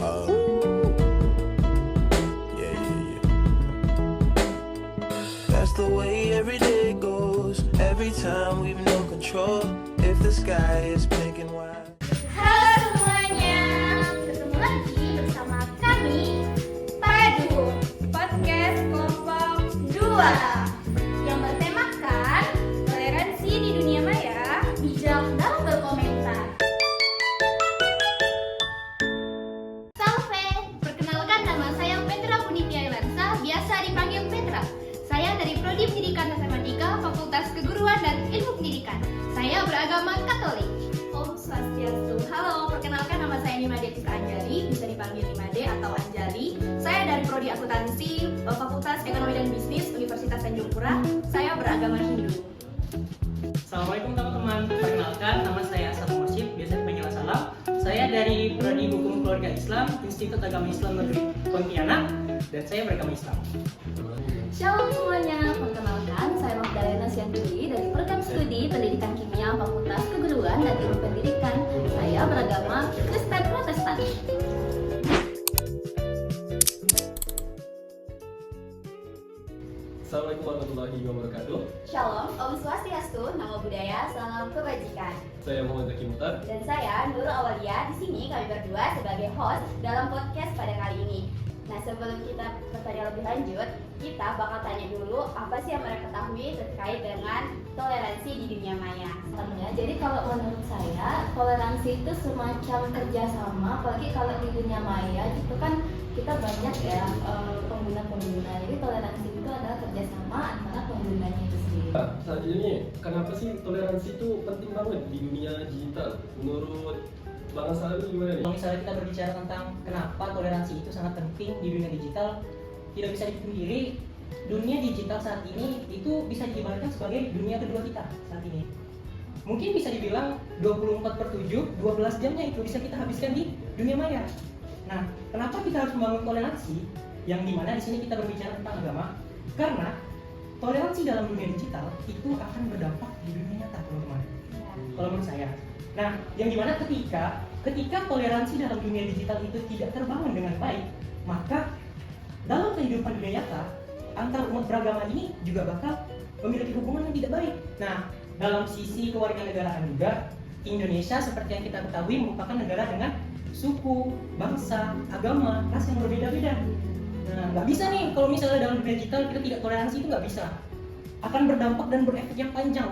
Yeah, yeah, yeah. That's the way every day goes. Every time we've no control. If the sky is pink and white. Halo semuanya, ketemu lagi bersama kami Padu Podcast Kelompok 2 yang bertemakan toleransi di dunia maya, bijak dalam berkomentar. Salve, perkenalkan nama saya Petra Punitia Elansa, biasa dipanggil Petra. Saya dari Prodi Pendidikan Matematika, Fakultas Keguruan dan Ilmu Pendidikan. Saya beragama Katolik. Om Swastiastu. Halo, perkenalkan nama saya Nimade Tika Anjali, bisa dipanggil Nimade atau Anjali. Saya dari Prodi Akuntansi, Fakultas Ekonomi dan Bisnis, Universitas Tanjung Pura. Saya beragama Hindu. Assalamualaikum teman-teman, perkenalkan nama saya Salam Mursyid, biasa dipanggil Salam. Saya dari Prodi Hukum Keluarga Islam, Institut Agama Islam Negeri Pontianak, dan saya beragama Islam. Shalom semuanya, perkenalkan saya Magdalena Sianturi dari Program Studi Pendidikan Kimia Fakultas Keguruan dan Ilmu Pendidikan. Saya beragama Kristen Protestan. Assalamualaikum warahmatullahi wabarakatuh. Shalom, Om Swastiastu, nama budaya, salam kebajikan. Saya Muhammad Zaki Muhtar. Dan saya Nurul Awalia. Di sini kami berdua sebagai host dalam podcast pada kali ini. Nah, sebelum kita bertanya lebih lanjut, kita bakal tanya dulu apa sih yang mereka ketahui terkait dengan toleransi di dunia maya. Jadi kalau menurut saya, toleransi itu semacam kerjasama, apalagi kalau di dunia maya itu kan kita banyak ya pengguna-pengguna. Jadi toleransi itu adalah kerjasama antara penggunanya itu sendiri. Selanjutnya, kenapa sih toleransi itu penting banget di dunia digital? Menurut Bang Salim gimana nih? Kalau misalnya kita berbicara tentang kenapa toleransi itu sangat penting di dunia digital, tidak bisa dipungkiri, dunia digital saat ini itu bisa diibaratkan sebagai dunia kedua kita saat ini. Mungkin bisa dibilang 24/7, 12 jamnya itu bisa kita habiskan di dunia maya. Nah, kenapa kita harus membangun toleransi? Yang dimana di sini kita berbicara tentang agama, karena toleransi dalam dunia digital itu akan berdampak di dunia nyata, teman-teman. Kalau menurut saya. Nah, yang dimana ketika toleransi dalam dunia digital itu tidak terbangun dengan baik, maka dalam kehidupan dunia nyata antar umat beragama ini juga bakal memiliki hubungan yang tidak baik. Nah, dalam sisi kewarganegaraan juga, Indonesia seperti yang kita ketahui merupakan negara dengan suku, bangsa, agama, ras yang berbeda-beda. Nah, nggak bisa nih kalau misalnya dalam dunia digital kita tidak toleransi, itu nggak bisa. Akan berdampak dan berefek yang panjang.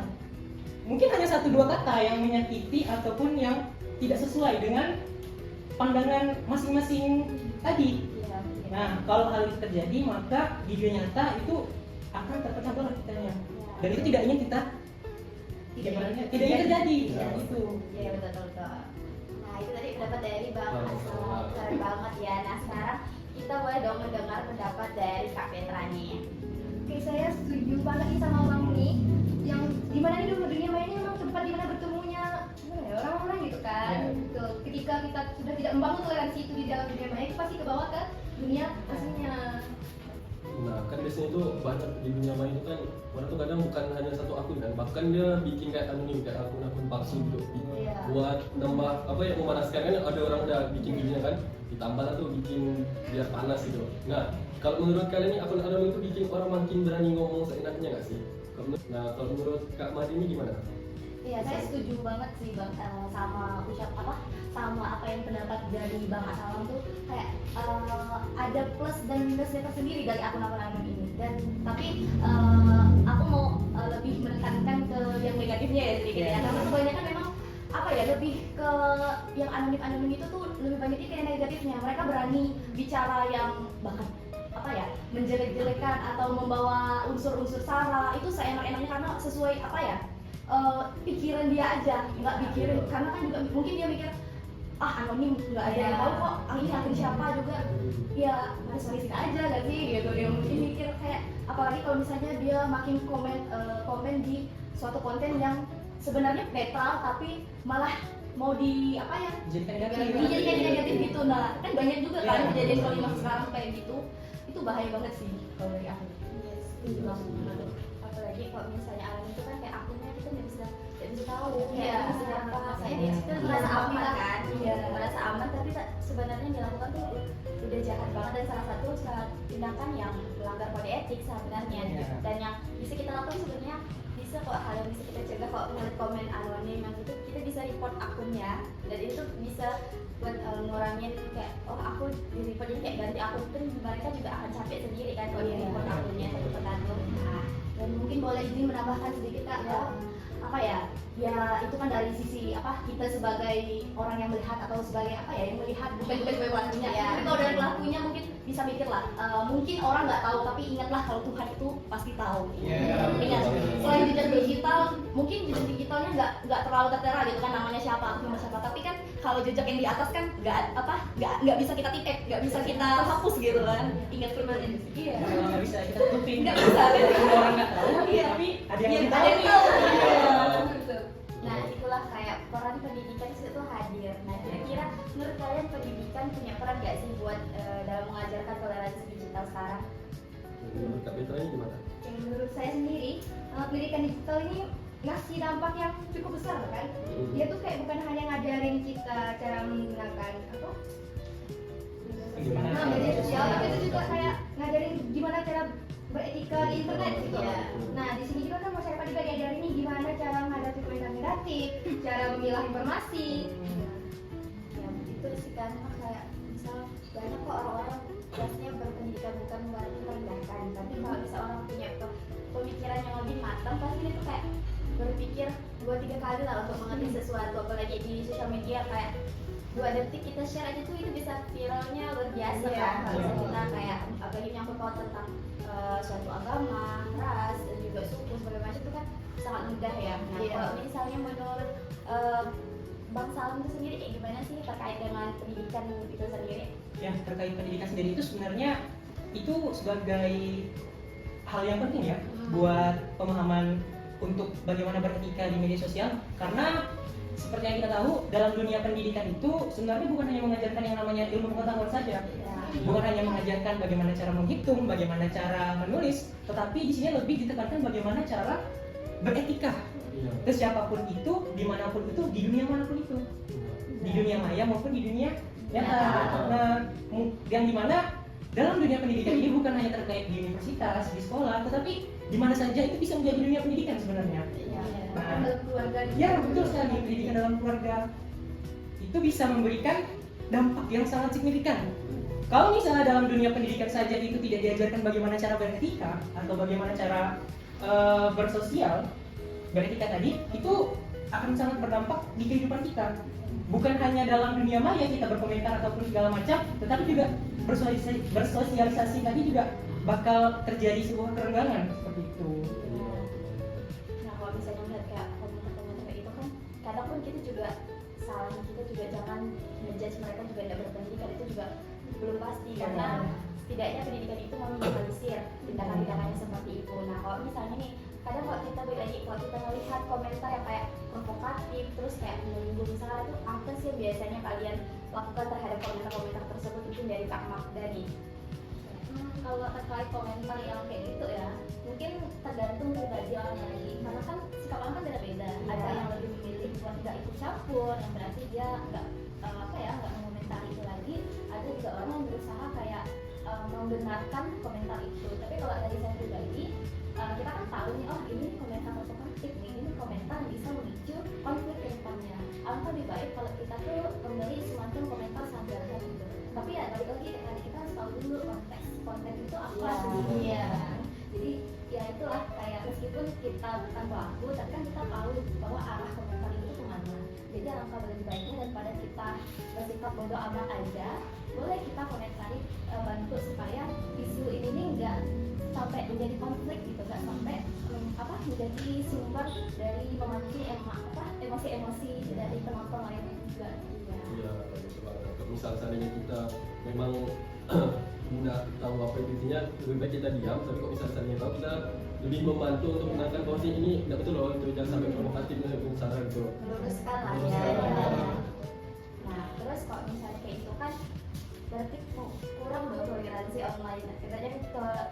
Mungkin hanya 1-2 kata yang menyakiti ataupun yang tidak sesuai dengan pandangan masing-masing tadi. Nah, kalau hal itu terjadi, maka di dunia nyata itu akan terpecah belah kitanya. Dan itu tidak ingin kita tidak ingin terjadi. Itu. Iya, betul. Nah, itu tadi pendapat dari Bang Asal, keren banget ya. Nah, sekarang kita boleh dong mendengar pendapat dari Kak Petra nih. Oke, saya setuju banget nih sama Bang nih. Yang dimana nih dunia maya ini memang tempat dimana bertemunya orang-orang gitu kan. Gitu. Ketika kita sudah tidak membangun toleransi itu di dalam dunia maya, itu pasti kebawa ke dunia aslinya. Nah, kan biasanya itu banyak di dunia maya itu kan orang tuh kadang bukan hanya satu akun kan, bahkan dia bikin kayak anonim, kayak akun-akun palsu gitu. Buat nambah apa ya, memanaskan kan, ada orang udah bikin videonya kan, ditambah lah tuh bikin biar panas gitu. Nah, kalau menurut kalian nih akun anonim itu bikin orang makin berani ngomong seenaknya nggak sih? Nah, kalau menurut Kak Madi ini gimana? Iya, saya setuju banget sih Bang sama apa yang pendapat dari Bang Asalam tuh kayak ada plus dan minusnya tersendiri dari akun-akun anonim ini. Dan tapi aku mau lebih menekankan ke yang negatifnya ya sedikit ya. Karena kebanyakan memang apa ya, lebih ke yang anonim itu tuh lebih banyaknya ke yang negatifnya. Mereka berani bicara yang bahkan apa ya, menjelek-jelekan atau membawa unsur-unsur sara itu seenak-enaknya karena sesuai apa ya, pikiran dia aja, nggak pikirin, karena kan juga mungkin dia mikir anonim nggak ada yang tahu kok ini akun siapa juga, ya manis-manisin aja nggak sih gitu. Dia mungkin mikir kayak, apalagi kalau misalnya dia makin komen di suatu konten yang sebenarnya netral tapi malah mau di apa ya, dijadikan negatif gitu. Nah, kan banyak juga kan kejadian kalau di masa sekarang kayak gitu. Itu bahaya banget sih kalau dari aku. Setuju banget. Apalagi apalagi kalau misalnya alam itu kan kayak akunnya kita nggak bisa tahu Iya. kayak siapa saya Iya. itu merasa aman Iya. kan, merasa aman tapi sebenarnya yang dilakukan tuh udah jahat banget dan salah satu tindakan yang melanggar kode etik sebenarnya. Iya. Dan yang bisa kita lakukan sebenarnya bisa kok, hal yang bisa kita cegah kalau ngeliat komen anonim yang itu kita bisa report akunnya, dan itu bisa buat ngurangin kayak aku di report, jadi kayak ganti akun pun mereka juga akan capek sendiri kan kalau di report akunnya satu. Nah, Dan mungkin boleh izin menambahkan sedikit Kak, apa ya itu kan dari sisi kita sebagai orang yang melihat atau sebagai yang melihat bukan sebagai pelakunya. Tapi kalau dari pelakunya mungkin bisa mikir lah, mungkin orang nggak tahu tapi ingatlah kalau Tuhan itu pasti tahu. Ingat, selain jejak digital, mungkin jejak digitalnya nggak terlalu tertera gitu kan, namanya siapa, nomor siapa, tapi kan kalau jejak yang di atas kan nggak bisa kita titik, nggak bisa kita hapus gitu kan. Ingat firman ini. Iya. Kalau nggak bisa kita tutupin, Nggak bisa. orang nggak tahu, Iya. tapi ada yang Iya, lebih ada tahu. yang tahu. Iya. nah itulah kayak peran pendidikan di situ hadir. Nah kira-kira menurut kalian pendidikan punya peran nggak sih buat dalam mengajarkan toleransi digital sekarang? Menurut Kak Petra ini gimana? Yang menurut saya sendiri, pendidikan digital ini ngasih dampak yang cukup besar kan. Dia tuh kayak bukan hanya ngajarin kita cara menggunakan Gimana? media sosial, tapi itu juga kayak ngajarin gimana cara beretika di internet gitu. Iya. Nah di sini juga kan masyarakat juga diajarin nih gimana cara menghadapi komentar negatif, cara memilah informasi. Ya itu sih kan kayak misal banyak kok orang-orang biasanya berpendidikan bukan berarti merendahkan, tapi kalau bisa orang punya pemikiran yang lebih matang pasti dia tuh kayak berpikir 2-3 kali lah untuk mengerti sesuatu, apalagi di sosial media kayak 2 detik kita share aja tuh itu bisa viralnya luar biasa kan. Kalau misalnya kita kayak apalagi yang berkaitan tentang suatu agama, ras, dan juga suku segala macam itu kan sangat mudah ya. Nah kalau misalnya menurut Bang Salam itu sendiri kayak gimana sih terkait dengan pendidikan itu sendiri? Ya, terkait pendidikan sendiri itu sebenarnya itu sebagai hal yang penting ya buat pemahaman untuk bagaimana beretika di media sosial, karena seperti yang kita tahu dalam dunia pendidikan itu sebenarnya bukan hanya mengajarkan yang namanya ilmu pengetahuan saja, bukan hanya mengajarkan bagaimana cara menghitung, bagaimana cara menulis, tetapi di sini lebih ditekankan bagaimana cara beretika Iya. ke siapapun itu, dimanapun itu, di dunia manapun itu, di dunia maya maupun di dunia nyata. Nah, yang dimana dalam dunia pendidikan ini bukan hanya terkait di universitas, di sekolah, tetapi di mana saja itu bisa menjadi dunia pendidikan sebenarnya. Bahkan dalam keluarga. Ya betul sekali, pendidikan dalam keluarga itu bisa memberikan dampak yang sangat signifikan. Kalau misalnya dalam dunia pendidikan saja itu tidak diajarkan bagaimana cara beretika atau bagaimana cara bersosial, beretika tadi, itu akan sangat berdampak di kehidupan kita. Bukan hanya dalam dunia maya kita berkomentar ataupun segala macam, tetapi juga bersosialisasi tadi juga bakal terjadi sebuah kerenggangan seperti itu. Nah kalau misalnya melihat kayak komentar-komentar kayak itu kan kadang pun kita juga salah, kita juga jangan menjudge mereka juga tidak berpendidikan, itu juga belum pasti karena setidaknya pendidikan itu meminimalisir tindakan-tindakannya seperti itu. Nah kalau misalnya nih kadang kalau kita kalau kita melihat komentar yang kayak provokatif terus kayak menyinggung misalnya itu apa sih yang biasanya kalian lakukan terhadap komentar-komentar tersebut, itu dari Kak Magdani? Kalau terkait komentar yang kayak gitu ya, mungkin tergantung pribadi orang lagi, karena kan sikap orang kan beda-beda. Ada yang lebih memilih buat nggak ikut campur, yang berarti dia nggak nggak mengomentari itu lagi. Ada juga orang yang berusaha kayak membenarkan komentar itu. Tapi kalau dari saya pribadi, kita kan tahu nih, oh ini komentar provokatif nih, ini komentar yang bisa memicu konflik ke depannya. Alangkah lebih baik kalau kita tuh memberi semacam komentar sandaran gitu. Tapi ya balik lagi kayak tadi, kita harus tahu dulu konteks konten itu apa sebenarnya. Jadi ya itulah kayak meskipun kita bukan pelaku, tapi kan kita tahu bahwa arah komentar itu kemana. Jadi alangkah lebih baiknya daripada kita bersikap bodoh amat aja, boleh kita komentari, bantu supaya isu ini nih nggak sampai menjadi konflik gitu, nggak sampai menjadi sumber dari memancing emosi-emosi dari penonton lainnya juga. Iya, betul banget. Kalau misal seandainya kita memang tidak tahu apa itu intinya, lebih baik kita diam. Tapi kalau misal seandainya tahu, kita lebih membantu untuk menangkan posisi ini tidak betul loh, itu jangan sampai provokatif dan saran itu. Meluruskan lah Meluruskan. ya. Nah terus kalau misalnya kayak itu kan berarti kurang dong toleransi online. Katanya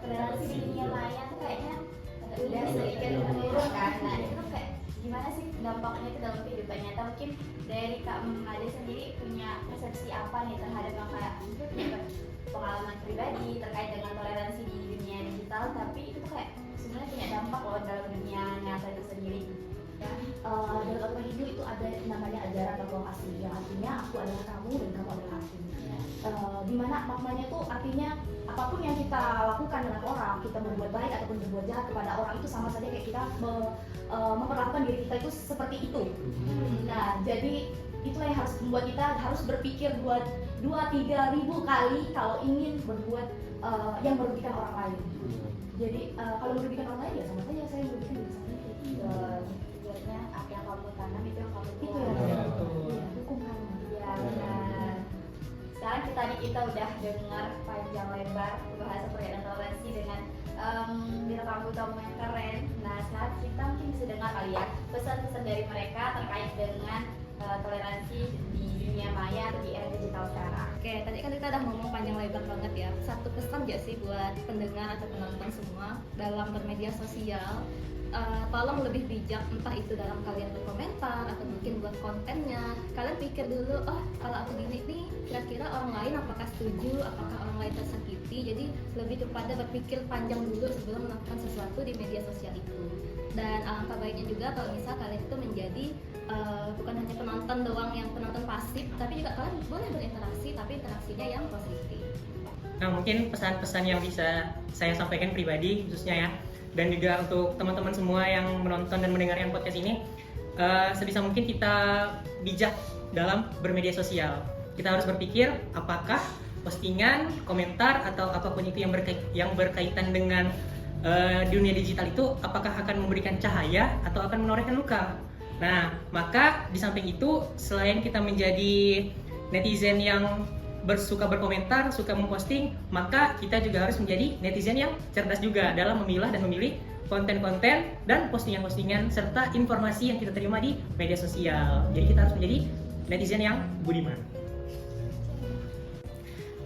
toleransi di dunia maya tuh kayaknya agak udah sedikit menurun kan. Nah itu tuh kayak gimana sih dampaknya itu dalam kehidupan nyata? Mungkin dari Kak Made sendiri punya persepsi apa nih terhadap yang kayak mungkin punya pengalaman pribadi terkait dengan toleransi di dunia digital, tapi itu tuh kayak sebenarnya punya dampak loh dalam dunia nyata itu sendiri. Ya, dalam agama Hindu itu ada namanya ajaran tanggung kasih, yang artinya aku adalah kamu dan kamu adalah aku. Dimana maknanya tuh artinya apapun yang kita lakukan dengan orang, kita berbuat baik ataupun berbuat jahat kepada orang itu sama saja kayak kita memperlakukan diri kita itu seperti itu. Nah jadi itulah yang harus membuat kita harus berpikir 2-3 ribu kali kalau ingin berbuat yang merugikan orang lain. Jadi kalau merugikan orang lain ya sama saja saya merugikan diri saya. Sebenarnya apa yang kamu tanam itu yang kamu tuai. Hukum karma. Ya benar. Sekarang kita udah dengar panjang lebar bahasa perkaitan toleransi dengan tamu-tamu yang keren. Nah sekarang kita mungkin bisa dengar kali ya pesan-pesan dari mereka terkait dengan toleransi di dunia maya atau di era digital sekarang. Oke, tadi kan kita udah ngomong panjang lebar banget ya. Satu pesan aja sih buat pendengar atau penonton semua dalam bermedia sosial. Tolong lebih bijak, entah itu dalam kalian berkomentar atau mungkin buat kontennya. Kalian pikir dulu, oh kalau aku gini nih, kira-kira orang lain apakah setuju, apakah orang lain tersakiti. Jadi lebih kepada berpikir panjang dulu sebelum melakukan sesuatu di media sosial itu. Dan alangkah baiknya juga kalau misal kalian itu menjadi bukan hanya penonton doang yang penonton pasif, tapi juga kalian boleh berinteraksi, tapi interaksinya yang positif. Nah mungkin pesan-pesan yang bisa saya sampaikan pribadi khususnya ya, dan juga untuk teman-teman semua yang menonton dan mendengarkan podcast ini, sebisa mungkin kita bijak dalam bermedia sosial. Kita harus berpikir apakah postingan, komentar atau apapun itu yang berkaitan dengan dunia digital itu apakah akan memberikan cahaya atau akan menorehkan luka. Nah, maka di samping itu selain kita menjadi netizen yang suka berkomentar, suka memposting, maka kita juga harus menjadi netizen yang cerdas juga dalam memilah dan memilih konten-konten dan postingan-postingan serta informasi yang kita terima di media sosial. Jadi kita harus menjadi netizen yang budiman.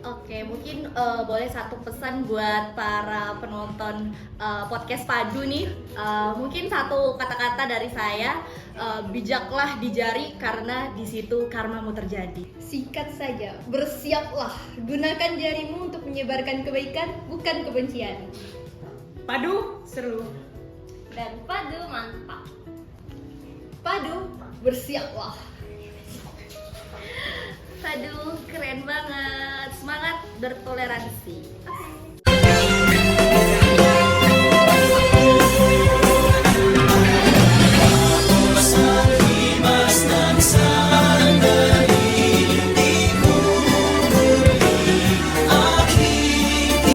Oke, mungkin boleh satu pesan buat para penonton podcast Padu nih. Mungkin satu kata-kata dari saya, bijaklah di jari karena di situ karmamu terjadi. Sikat saja, bersiaplah, gunakan jarimu untuk menyebarkan kebaikan, bukan kebencian. Padu seru Dan padu mantap. Padu, bersiaplah. Aduh, keren banget. Semangat bertoleransi.